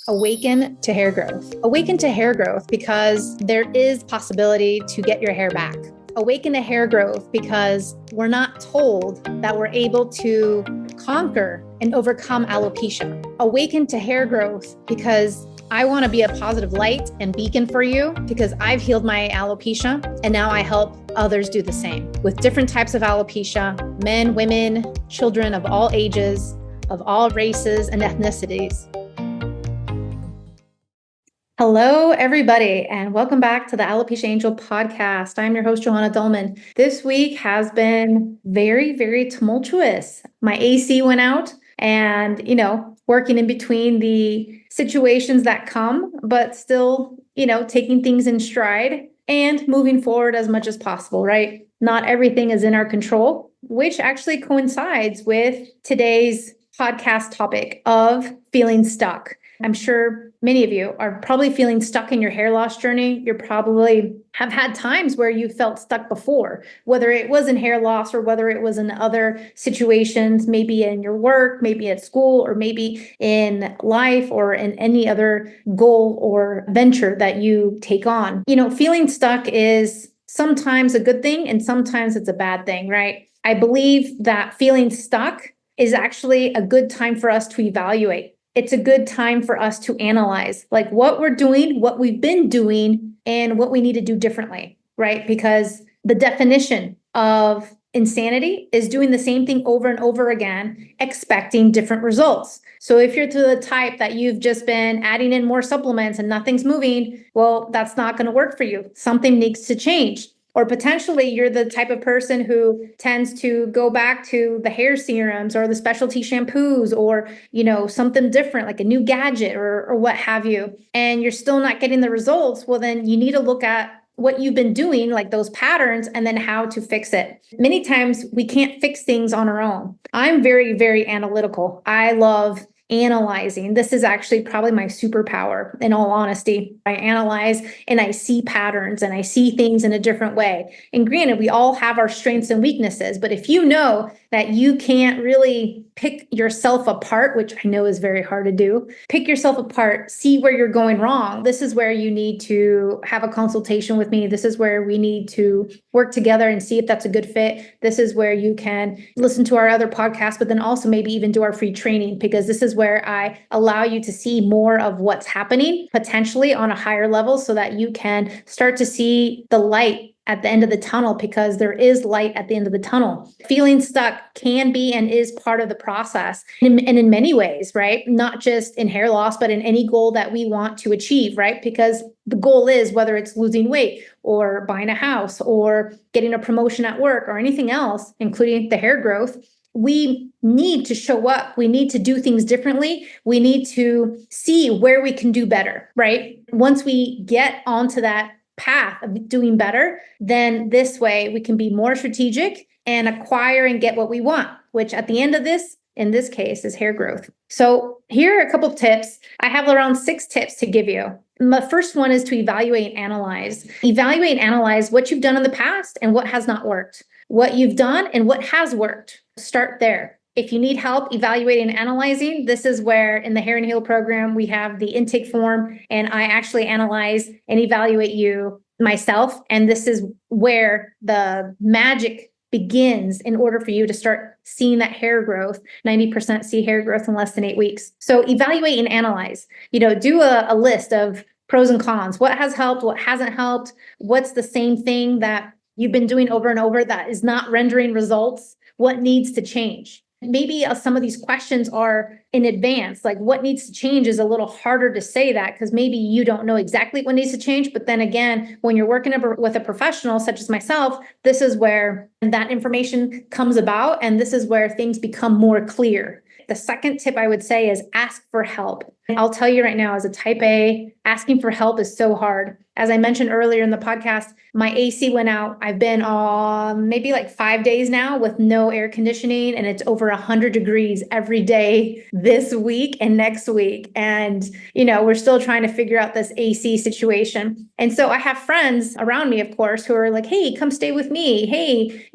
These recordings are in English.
Awaken to hair growth. Awaken to hair growth because there is possibility to get your hair back. Awaken to hair growth because we're not told that we're able to conquer and overcome alopecia. Awaken to hair growth because I want to be a positive light and beacon for you because I've healed my alopecia and now I help others do the same with different types of alopecia, men, women, children of all ages, of all races and ethnicities. Hello, everybody, and welcome back to the Alopecia Angel podcast. I'm your host, Johanna Dullman. This week has been very, very tumultuous. My AC went out and, working in between the situations that come, but still, taking things in stride and moving forward as much as possible, right? Not everything is in our control, which actually coincides with today's podcast topic of feeling stuck. I'm sure many of you are probably feeling stuck in your hair loss journey. You probably have had times where you felt stuck before, whether it was in hair loss or whether it was in other situations, maybe in your work, maybe at school, or maybe in life or in any other goal or venture that you take on. Feeling stuck is sometimes a good thing and sometimes it's a bad thing, right? I believe that feeling stuck is actually a good time for us to evaluate. It's a good time for us to analyze like what we're doing, what we've been doing, and what we need to do differently, right? Because the definition of insanity is doing the same thing over and over again, expecting different results. So if you're to the type that you've just been adding in more supplements and nothing's moving, well, that's not going to work for you. Something needs to change. Or potentially you're the type of person who tends to go back to the hair serums or the specialty shampoos or, something different like a new gadget or what have you, and you're still not getting the results. Well, then you need to look at what you've been doing, like those patterns, and then how to fix it. Many times we can't fix things on our own. I'm very, very analytical. I love analyzing. This is actually probably my superpower, in all honesty. I analyze and I see patterns and I see things in a different way. And granted, we all have our strengths and weaknesses, but if you know that you can't really pick yourself apart, which I know is very hard to do, pick yourself apart, see where you're going wrong. This is where you need to have a consultation with me. This is where we need to work together and see if that's a good fit. This is where you can listen to our other podcasts, but then also maybe even do our free training, because this is where I allow you to see more of what's happening potentially on a higher level so that you can start to see the light at the end of the tunnel, because there is light at the end of the tunnel. Feeling stuck can be and is part of the process. And in many ways, right? Not just in hair loss, but in any goal that we want to achieve, right? Because the goal is, whether it's losing weight or buying a house or getting a promotion at work or anything else, including the hair growth, we need to show up. We need to do things differently. We need to see where we can do better, right? Once we get onto that path of doing better, then this way we can be more strategic and acquire and get what we want, which at the end of this, in this case, is hair growth. So here are a couple of tips. I have around 6 tips to give you. The first one is to evaluate and analyze. Evaluate and analyze what you've done in the past and what has not worked, what you've done and what has worked. Start there. If you need help evaluating and analyzing, this is where in the Hair and Heal program, we have the intake form, and I actually analyze and evaluate you myself. And this is where the magic begins in order for you to start seeing that hair growth. 90% see hair growth in less than 8 weeks. So evaluate and analyze, do a list of pros and cons. What has helped? What hasn't helped? What's the same thing that you've been doing over and over that is not rendering results? What needs to change? Maybe some of these questions are in advance, like what needs to change is a little harder to say that because maybe you don't know exactly what needs to change. But then again, when you're working with a professional such as myself, this is where that information comes about and this is where things become more clear. The second tip I would say is ask for help. I'll tell you right now, as a type A, asking for help is so hard. As I mentioned earlier in the podcast, my AC went out. I've been on maybe like 5 days now with no air conditioning, and it's over 100 degrees every day this week and next week. And, we're still trying to figure out this AC situation. And so I have friends around me, of course, who are like, hey, come stay with me. Hey,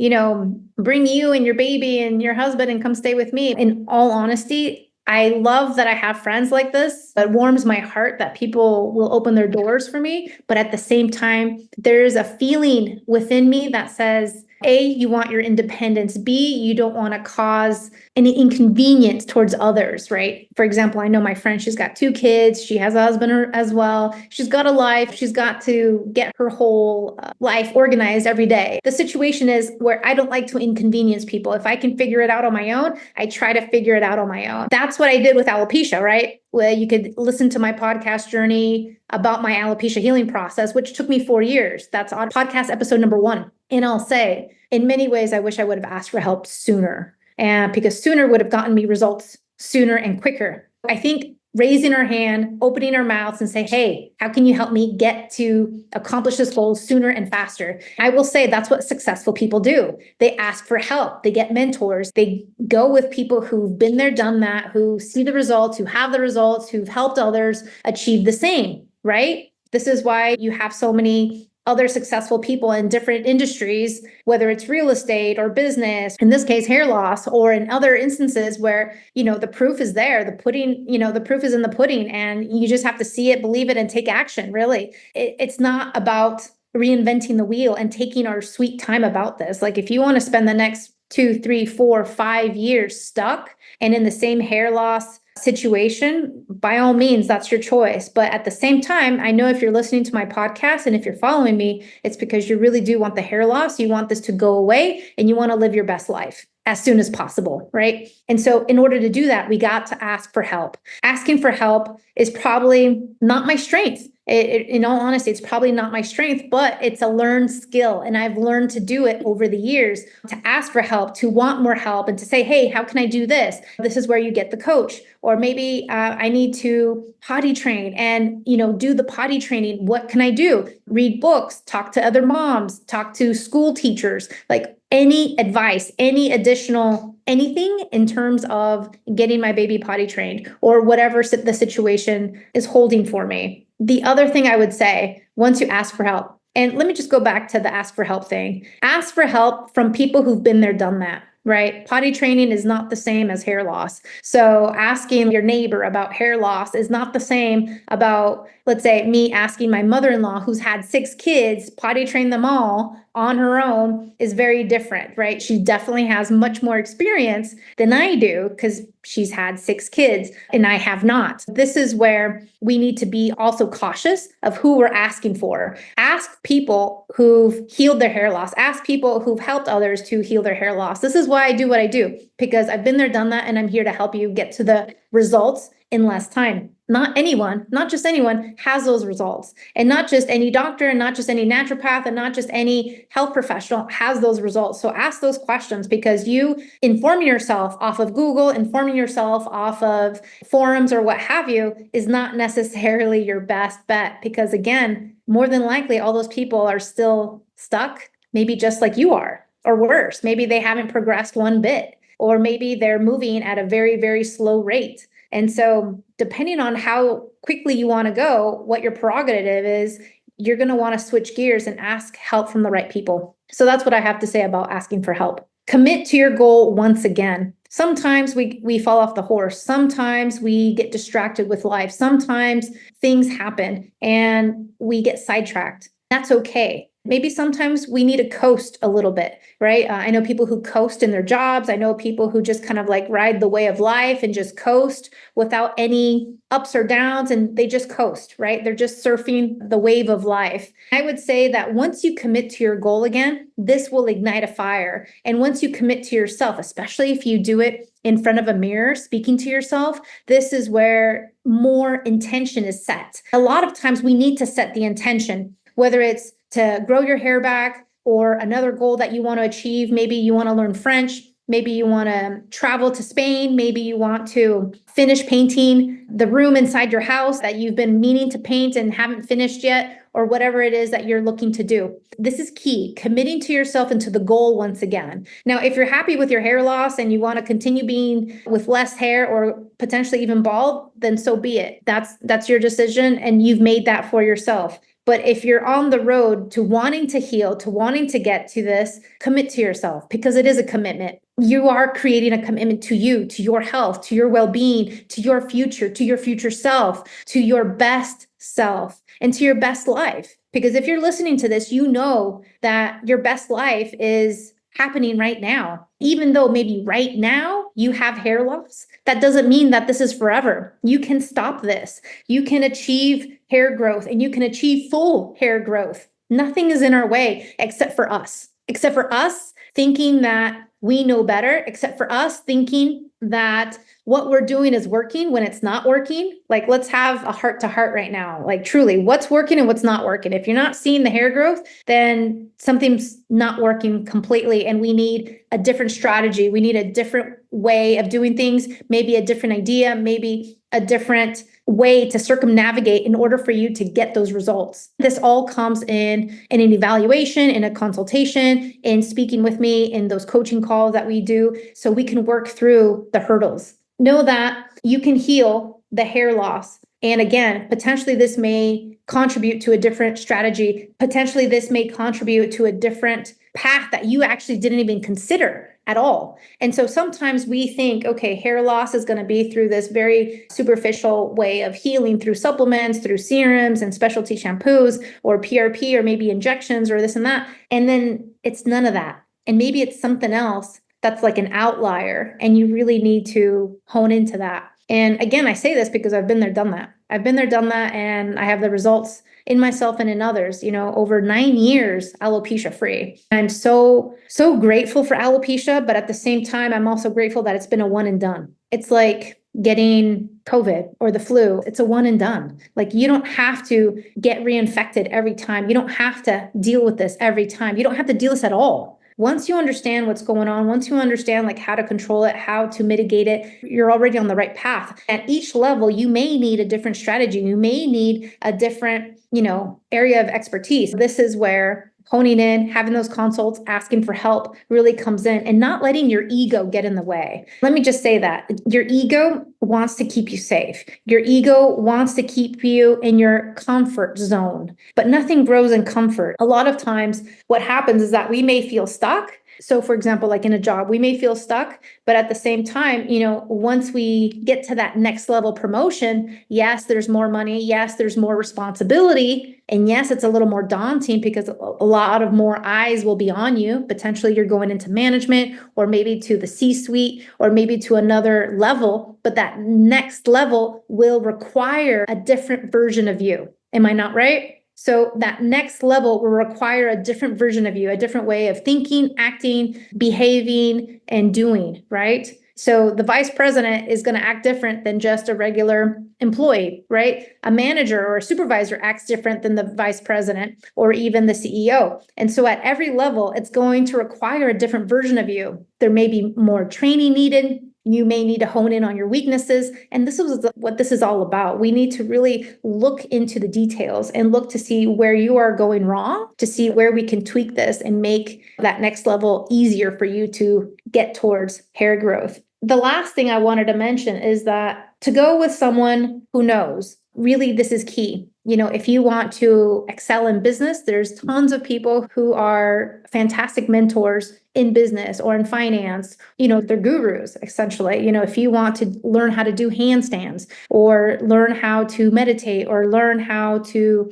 bring you and your baby and your husband and come stay with me. In all honesty, I love that I have friends like this. It warms my heart that people will open their doors for me. But at the same time, there's a feeling within me that says, A, you want your independence. B, you don't want to cause any inconvenience towards others, right? For example, I know my friend, she's got 2 kids. She has a husband as well. She's got a life. She's got to get her whole life organized every day. The situation is where I don't like to inconvenience people. If I can figure it out on my own, I try to figure it out on my own. That's what I did with alopecia, right? Where you could listen to my podcast journey about my alopecia healing process, which took me 4 years. That's on podcast episode number 1. And I'll say, in many ways, I wish I would have asked for help sooner, and because sooner would have gotten me results sooner and quicker. I think raising our hand, opening our mouths and say, hey, how can you help me get to accomplish this goal sooner and faster? I will say that's what successful people do. They ask for help. They get mentors. They go with people who've been there, done that, who see the results, who have the results, who've helped others achieve the same, right? This is why you have so many other successful people in different industries, whether it's real estate or business, in this case, hair loss, or in other instances where, the proof is there, the pudding, the proof is in the pudding, and you just have to see it, believe it, and take action. Really, it's not about reinventing the wheel and taking our sweet time about this. Like if you want to spend the next 2, 3, 4, 5 years stuck and in the same hair loss situation, by all means, that's your choice. But at the same time, I know if you're listening to my podcast and if you're following me, it's because you really do want the hair loss. You want this to go away and you want to live your best life as soon as possible, right? And so in order to do that, we got to ask for help. Asking for help is probably not my strength. In all honesty, it's probably not my strength, but it's a learned skill. And I've learned to do it over the years, to ask for help, to want more help, and to say, hey, how can I do this? This is where you get the coach. Or maybe I need to potty train and, do the potty training. What can I do? Read books, talk to other moms, talk to school teachers, like any advice, any additional anything in terms of getting my baby potty trained or whatever the situation is holding for me. The other thing I would say, once you ask for help, and let me just go back to the ask for help thing. Ask for help from people who've been there, done that, right? Potty training is not the same as hair loss. So asking your neighbor about hair loss is not the same about, let's say, me asking my mother-in-law who's had 6 kids, potty train them all on her own is very different, right? She definitely has much more experience than I do because she's had 6 kids and I have not. This is where we need to be also cautious of who we're asking for. Ask people who've healed their hair loss. Ask people who've helped others to heal their hair loss. This is why I do what I do, because I've been there, done that, and I'm here to help you get to the results in less time. Not just anyone has those results. And not just any doctor and not just any naturopath and not just any health professional has those results. So ask those questions, because you informing yourself off of Google, informing yourself off of forums or what have you is not necessarily your best bet, because again, more than likely, all those people are still stuck, maybe just like you are, or worse. Maybe they haven't progressed one bit, or maybe they're moving at a very, very slow rate. And so depending on how quickly you want to go, what your prerogative is, you're going to want to switch gears and ask help from the right people. So that's what I have to say about asking for help. Commit to your goal once again. Sometimes we fall off the horse. Sometimes we get distracted with life. Sometimes things happen and we get sidetracked. That's okay. Maybe sometimes we need to coast a little bit, right? I know people who coast in their jobs. I know people who just kind of like ride the wave of life and just coast without any ups or downs, and they just coast, right? They're just surfing the wave of life. I would say that once you commit to your goal again, this will ignite a fire. And once you commit to yourself, especially if you do it in front of a mirror, speaking to yourself, this is where more intention is set. A lot of times we need to set the intention, whether it's to grow your hair back or another goal that you want to achieve. Maybe you want to learn French. Maybe you want to travel to Spain. Maybe you want to finish painting the room inside your house that you've been meaning to paint and haven't finished yet, or whatever it is that you're looking to do. This is key, committing to yourself and to the goal once again. Now, if you're happy with your hair loss and you want to continue being with less hair or potentially even bald, then so be it. That's your decision, and you've made that for yourself. But if you're on the road to wanting to heal, to wanting to get to this, commit to yourself, because it is a commitment. You are creating a commitment to you, to your health, to your well-being, to your future self, to your best self, and to your best life. Because if you're listening to this, you know that your best life is happening right now. Even though maybe right now you have hair loss, that doesn't mean that this is forever. You can stop this. You can achieve hair growth and you can achieve full hair growth. Nothing is in our way except for us thinking that we know better, except for us thinking that what we're doing is working when it's not working. Like, let's have a heart to heart right now. Like, truly, what's working and what's not working? If you're not seeing the hair growth, then something's not working completely. And we need a different strategy. We need a different way of doing things, maybe a different idea, maybe a different way to circumnavigate in order for you to get those results. This all comes in an evaluation, in a consultation, in speaking with me, in those coaching calls that we do, so we can work through the hurdles. Know that you can heal the hair loss. And again, potentially this may contribute to a different strategy. Potentially this may contribute to a different path that you actually didn't even consider at all. And so sometimes we think, okay, hair loss is going to be through this very superficial way of healing through supplements, through serums and specialty shampoos, or PRP, or maybe injections, or this and that. And then it's none of that. And maybe it's something else that's like an outlier, and you really need to hone into that. And again, I say this because I've been there, done that. And I have the results in myself and in others, over 9 years, alopecia free. I'm so grateful for alopecia, but at the same time, I'm also grateful that it's been a one and done. It's like getting COVID or the flu. It's a one and done. Like, you don't have to get reinfected every time. You don't have to deal with this every time. You don't have to deal with this at all. Once you understand what's going on, once you understand like how to control it, how to mitigate it, you're already on the right path. At each level, you may need a different strategy. You may need a different, area of expertise. This is where honing in, having those consults, asking for help really comes in, and not letting your ego get in the way. Let me just say that your ego wants to keep you safe. Your ego wants to keep you in your comfort zone, but nothing grows in comfort. A lot of times what happens is that we may feel stuck. So for example, like in a job, we may feel stuck, but at the same time, once we get to that next level promotion, yes, there's more money. Yes, there's more responsibility. And yes, it's a little more daunting because a lot of more eyes will be on you. Potentially you're going into management, or maybe to the C-suite, or maybe to another level, but that next level will require a different version of you. Am I not right? So that next level will require a different version of you, a different way of thinking, acting, behaving, and doing, right? So the vice president is going to act different than just a regular employee, right? A manager or a supervisor acts different than the vice president or even the CEO. And so at every level, it's going to require a different version of you. There may be more training needed. You may need to hone in on your weaknesses. And this is what this is all about. We need to really look into the details and look to see where you are going wrong, to see where we can tweak this and make that next level easier for you to get towards hair growth. The last thing I wanted to mention is that to go with someone who knows, really, this is key. If you want to excel in business, there's tons of people who are fantastic mentors in business or in finance. They're gurus, essentially. If you want to learn how to do handstands, or learn how to meditate, or learn how to,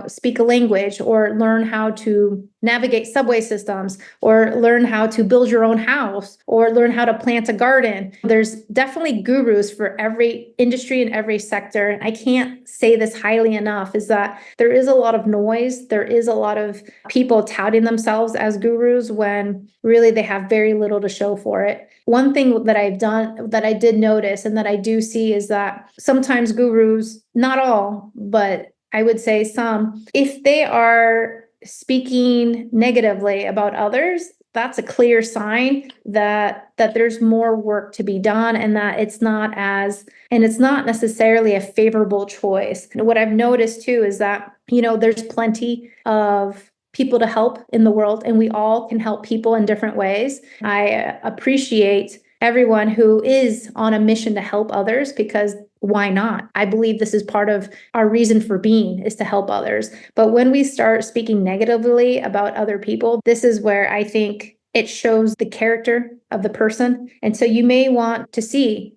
speak a language, or learn how to navigate subway systems, or learn how to build your own house, or learn how to plant a garden. There's definitely gurus for every industry and every sector. I can't say this highly enough, is that there is a lot of noise. There is a lot of people touting themselves as gurus when really they have very little to show for it. One thing that I've done, that I did notice and that I do see, is that sometimes gurus, not all, but I would say some, if they are speaking negatively about others, that's a clear sign that there's more work to be done, and that it's not necessarily a favorable choice. And what I've noticed too is that, there's plenty of people to help in the world, and we all can help people in different ways. I appreciate everyone who is on a mission to help others, because why not? I believe this is part of our reason for being, is to help others. But when we start speaking negatively about other people, this is where I think it shows the character of the person. And so you may want to see,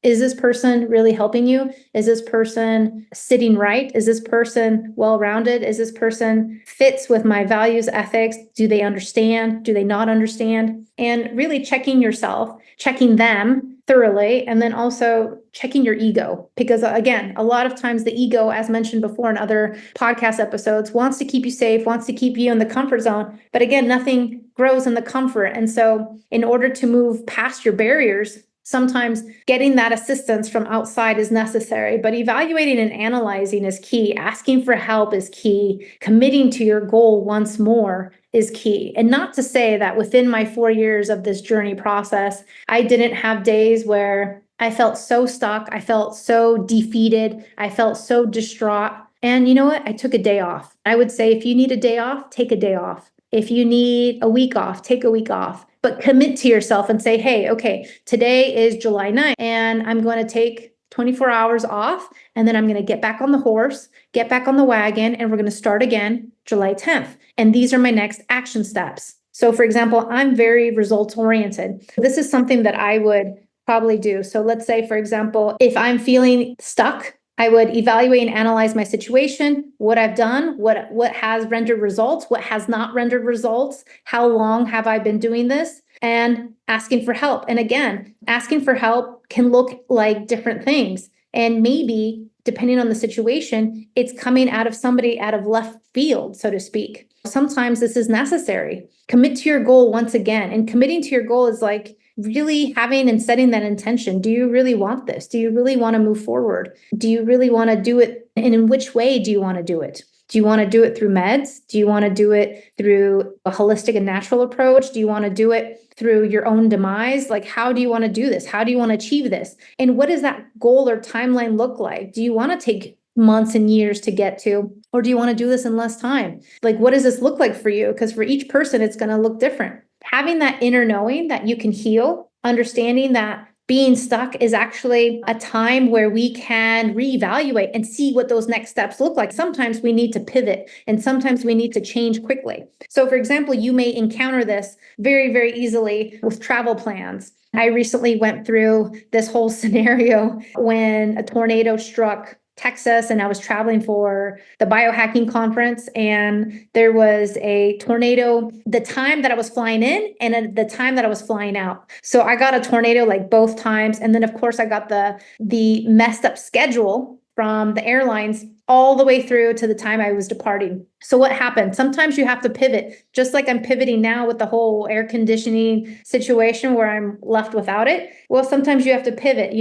is this person really helping you? Is this person sitting right? Is this person well-rounded? Is this person fits with my values, ethics? Do they understand? Do they not understand? And really checking yourself, checking them thoroughly, and then also checking your ego. Because again, a lot of times the ego, as mentioned before in other podcast episodes, wants to keep you safe, wants to keep you in the comfort zone. But again, nothing grows in the comfort. And so in order to move past your barriers, sometimes getting that assistance from outside is necessary, but evaluating and analyzing is key. Asking for help is key. Committing to your goal once more is key. And not to say that within my 4 years of this journey process, I didn't have days where I felt so stuck. I felt so defeated. I felt so distraught. And you know what? I took a day off. I would say if you need a day off, take a day off. If you need a week off, take a week off. But commit to yourself and say, hey, okay, today is July 9th, and I'm going to take 24 hours off, and then I'm going to get back on the horse, get back on the wagon, and we're going to start again July 10th. And these are my next action steps. So for example, I'm very results oriented. This is something that I would probably do. So let's say, for example, if I'm feeling stuck, I would evaluate and analyze my situation, what I've done, what has rendered results, what has not rendered results, how long have I been doing this, and asking for help. And again, asking for help can look like different things. And maybe, depending on the situation, it's coming out of somebody out of left field, so to speak. Sometimes this is necessary. Commit to your goal once again. And committing to your goal is like really having and setting that intention. Do you really want this? Do you really want to move forward? Do you really want to do it? And in which way do you want to do it? Do you want to do it through meds? Do you want to do it through a holistic and natural approach? Do you want to do it through your own demise? Like, how do you want to do this? How do you want to achieve this? And what does that goal or timeline look like? Do you want to take months and years to get to, or do you want to do this in less time? Like, what does this look like for you? Because for each person, it's going to look different. Having that inner knowing that you can heal, understanding that being stuck is actually a time where we can reevaluate and see what those next steps look like. Sometimes we need to pivot and sometimes we need to change quickly. So for example, you may encounter this very, very easily with travel plans. I recently went through this whole scenario when a tornado struck Texas, and I was traveling for the biohacking conference, and there was a tornado the time that I was flying in and at the time that I was flying out. So I got a tornado like both times. And then of course I got the messed up schedule from the airlines all the way through to the time I was departing. So what happened? Sometimes you have to pivot, just like I'm pivoting now with the whole air conditioning situation where I'm left without it. Well, sometimes you have to pivot,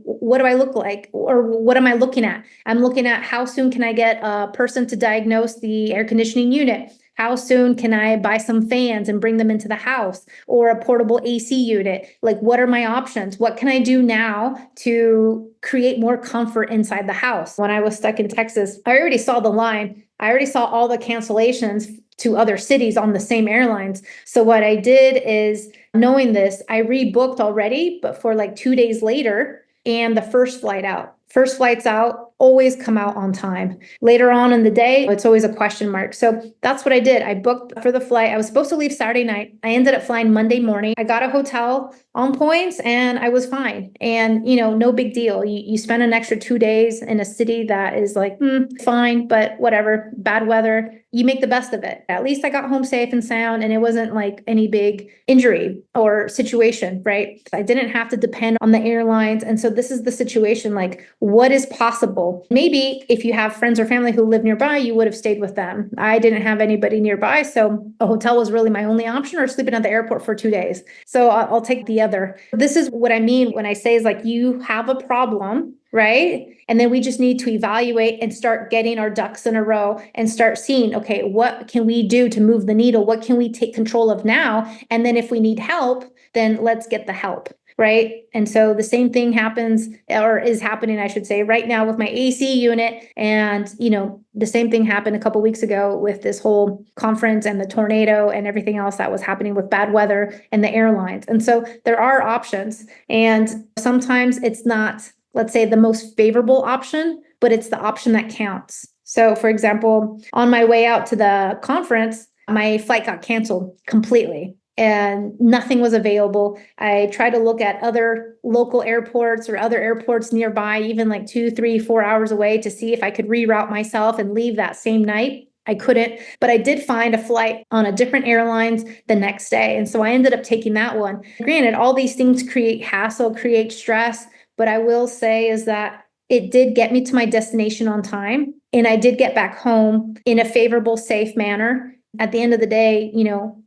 what do I look like? Or what am I looking at? I'm looking at how soon can I get a person to diagnose the air conditioning unit? How soon can I buy some fans and bring them into the house, or a portable AC unit? Like, what are my options? What can I do now to create more comfort inside the house? When I was stuck in Texas, I already saw the line. I already saw all the cancellations to other cities on the same airlines. So what I did is, knowing this, I rebooked already, but for like 2 days later, and the first flight out. First flights out always come out on time. Later on in the day, it's always a question mark. So that's what I did. I booked for the flight. I was supposed to leave Saturday night. I ended up flying Monday morning. I got a hotel on points and I was fine. And, no big deal. You spend an extra 2 days in a city that is like, fine, but whatever, bad weather. You make the best of it. At least I got home safe and sound, and it wasn't like any big injury or situation, right? I didn't have to depend on the airlines. And so this is the situation, like, what is possible? Maybe if you have friends or family who live nearby, you would have stayed with them. I didn't have anybody nearby, so a hotel was really my only option, or sleeping at the airport for 2 days. So I'll take the other. This is what I mean when I say is like, you have a problem, right? And then we just need to evaluate and start getting our ducks in a row and start seeing, okay, what can we do to move the needle? What can we take control of now? And then if we need help, then let's get the help, right? And so the same thing happens, or is happening, I should say, right now with my AC unit. And, the same thing happened a couple of weeks ago with this whole conference and the tornado and everything else that was happening with bad weather and the airlines. And so there are options. And sometimes it's not, let's say, the most favorable option, but it's the option that counts. So for example, on my way out to the conference, my flight got canceled completely. and nothing was available. I tried to look at other local airports or other airports nearby, even like 2, 3, 4 hours away, to see if I could reroute myself and leave that same night. I couldn't, but I did find a flight on a different airlines the next day. And so I ended up taking that one. Granted, all these things create hassle, create stress, but I will say is that it did get me to my destination on time. And I did get back home in a favorable, safe manner. At the end of the day,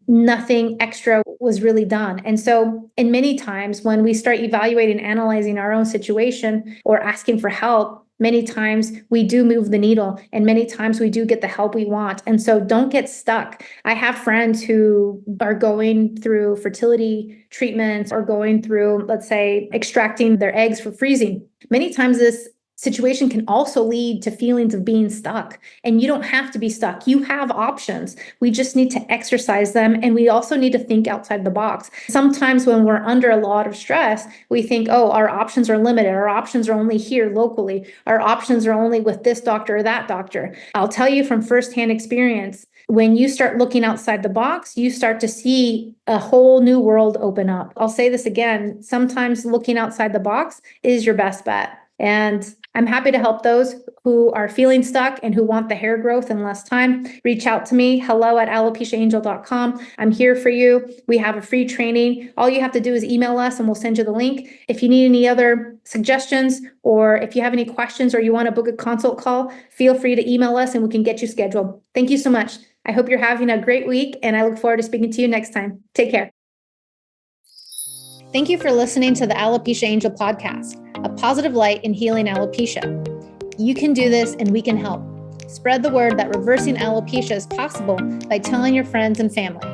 nothing extra was really done. And so, in many times when we start evaluating, analyzing our own situation or asking for help, many times we do move the needle and many times we do get the help we want. And so don't get stuck. I have friends who are going through fertility treatments or going through, let's say, extracting their eggs for freezing. Many times this situation can also lead to feelings of being stuck, and you don't have to be stuck. You have options. We just need to exercise them, and we also need to think outside the box. Sometimes when we're under a lot of stress, we think, oh, our options are limited. Our options are only here locally. Our options are only with this doctor or that doctor. I'll tell you from firsthand experience, when you start looking outside the box, you start to see a whole new world open up. I'll say this again, sometimes looking outside the box is your best bet. And I'm happy to help those who are feeling stuck and who want the hair growth in less time. Reach out to me, hello@alopeciaangel.com. I'm here for you. We have a free training. All you have to do is email us and we'll send you the link. If you need any other suggestions or if you have any questions or you want to book a consult call, feel free to email us and we can get you scheduled. Thank you so much. I hope you're having a great week and I look forward to speaking to you next time. Take care. Thank you for listening to the Alopecia Angel podcast, a positive light in healing alopecia. You can do this and we can help. Spread the word that reversing alopecia is possible by telling your friends and family.